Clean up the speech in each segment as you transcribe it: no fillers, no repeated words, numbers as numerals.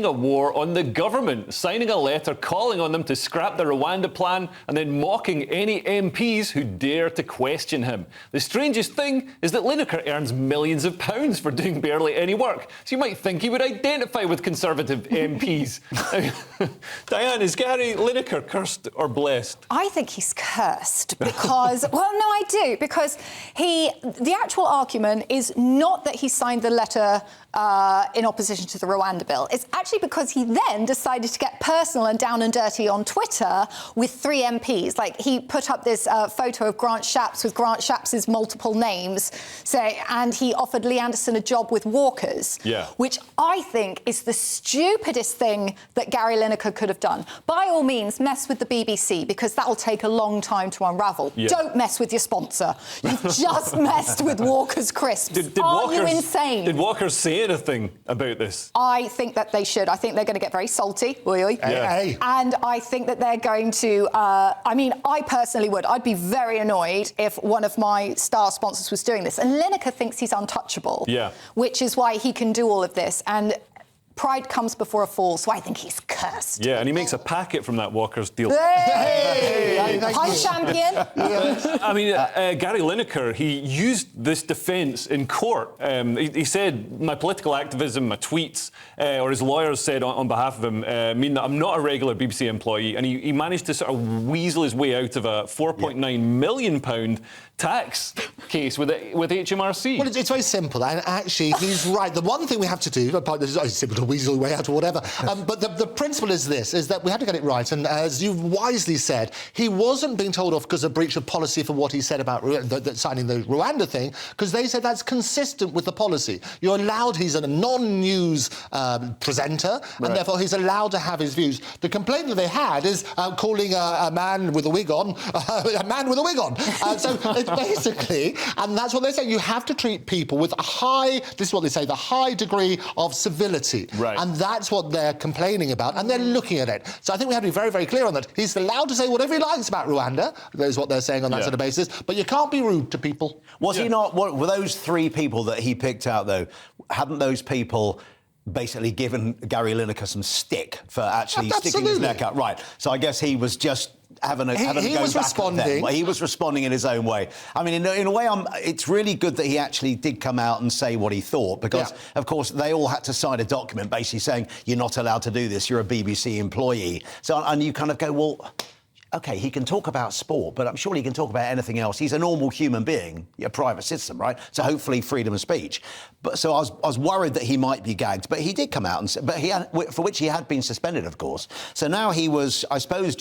declaring a war on the government, signing a letter calling on them to scrap the Rwanda plan and then mocking any MPs who dare to question him. The strangest thing is that Lineker earns millions of pounds for doing barely any work, so you might think he would identify with Conservative MPs. Diane, is Gary Lineker cursed or blessed? I think he's cursed because, well, no, I do, because the actual argument is not that he signed the letter in opposition to the Rwanda bill. It's actually because he then decided to get personal and down and dirty on Twitter with 3 MPs. Like, he put up this photo of Grant Shapps with Grant Shapps's multiple names, and he offered Lee Anderson a job with Walkers, which I think is the stupidest thing that Gary Lineker could have done. By all means, mess with the BBC, because that'll take a long time to unravel. Don't mess with your sponsor. You've just messed with Walker's crisps. Are you insane? Did Walkers say anything about this? I think that they should. I think they're going to get very salty. And I think that they're going to... I mean, I personally would. I'd be very annoyed if one of my star sponsors was doing this. And Lineker thinks he's untouchable, which is why he can do all of this. And pride comes before a fall, so I think he's cursed. Yeah, and he makes a packet from that Walkers deal. Hi, champion. I mean, Gary Lineker, he used this defence in court. He said, my political activism, my tweets, or his lawyers said on behalf of him, mean that I'm not a regular BBC employee. And he managed to sort of weasel his way out of a £4.9 million tax case with HMRC. Well, it's very simple, and actually, he's right. The one thing we have to do, it's simple to weasel your way out or whatever, but the principle is this, is that we have to get it right, and as you've wisely said, he wasn't being told off because of breach of policy for what he said about signing the Rwanda thing, because they said that's consistent with the policy. You're allowed, he's a non-news presenter, and therefore he's allowed to have his views. The complaint that they had is calling a man with a wig on, a man with a wig on. So it's basically, and that's what they say, you have to treat people with a high, this is what they say, the high degree of civility. And that's what they're complaining about, and they're looking at it. So I think we have to be very, very clear on that. He's allowed to say whatever he likes about Rwanda, that is what they're saying on that sort of basis, but you can't be rude to people. Was he not, were those 3 people that he picked out, though, hadn't those people basically given Gary Lineker some stick for actually sticking his neck out? Right, so I guess he was just having a go back at them. He was responding in his own way. I mean, in a way, it's really good that he actually did come out and say what he thought, because, of course, they all had to sign a document basically saying, you're not allowed to do this, you're a BBC employee. So, and you kind of go, well, OK, he can talk about sport, but I'm sure he can talk about anything else. He's a normal human being, a private citizen, right? So hopefully freedom of speech. But so I was worried that he might be gagged, but he did come out and say, but for which he had been suspended, of course. So now he was, I suppose,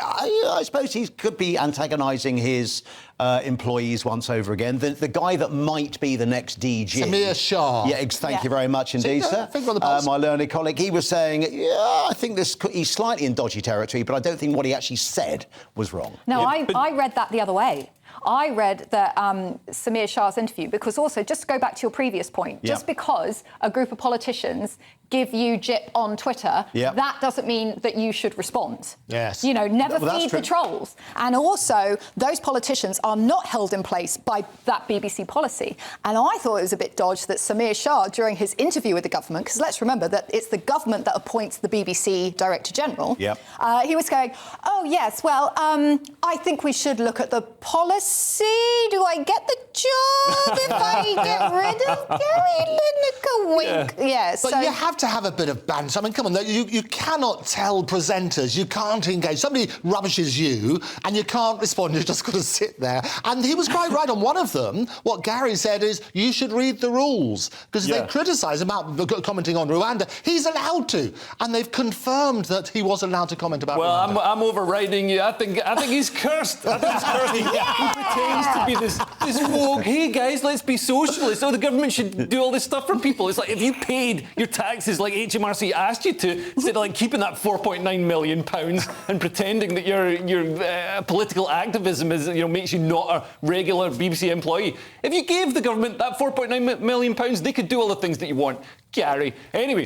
I suppose he could be antagonising his employees once over again. The guy that might be the next DG. Samir Shah. Yeah, thank you very much indeed, sir. My learned colleague, he was saying, I think he's slightly in dodgy territory, but I don't think what he actually said was wrong. No, I read that the other way. I read Samir Shah's interview, because also, just to go back to your previous point, just because a group of politicians give you jip on Twitter, that doesn't mean that you should respond. You know, never feed the trolls. And also, those politicians are not held in place by that BBC policy. And I thought it was a bit dodge that Samir Shah, during his interview with the government, because let's remember that it's the government that appoints the BBC Director General, he was going, oh, yes, well, I think we should look at the policy. Do I get the job if I get rid of Gary Lineker? Wink. But you have to have a bit of banter. I mean, come on, you cannot tell presenters, you can't engage. Somebody rubbishes you and you can't respond, you've just got to sit there. And he was quite right on one of them. What Gary said is, you should read the rules. Because they criticise him about commenting on Rwanda. He's allowed to. And they've confirmed that he was allowed to comment about Rwanda. Well, I'm overriding you. I think he's cursed. I think he's cursed. He pretends to be this woke, hey, guys, let's be socialists. Oh, the government should do all this stuff for people. It's like, if you paid your taxes like HMRC asked you to, instead of like keeping that £4.9 million and pretending that your political activism is, makes you not a regular BBC employee. If you gave the government that £4.9 million, they could do all the things that you want. Gary. Anyway.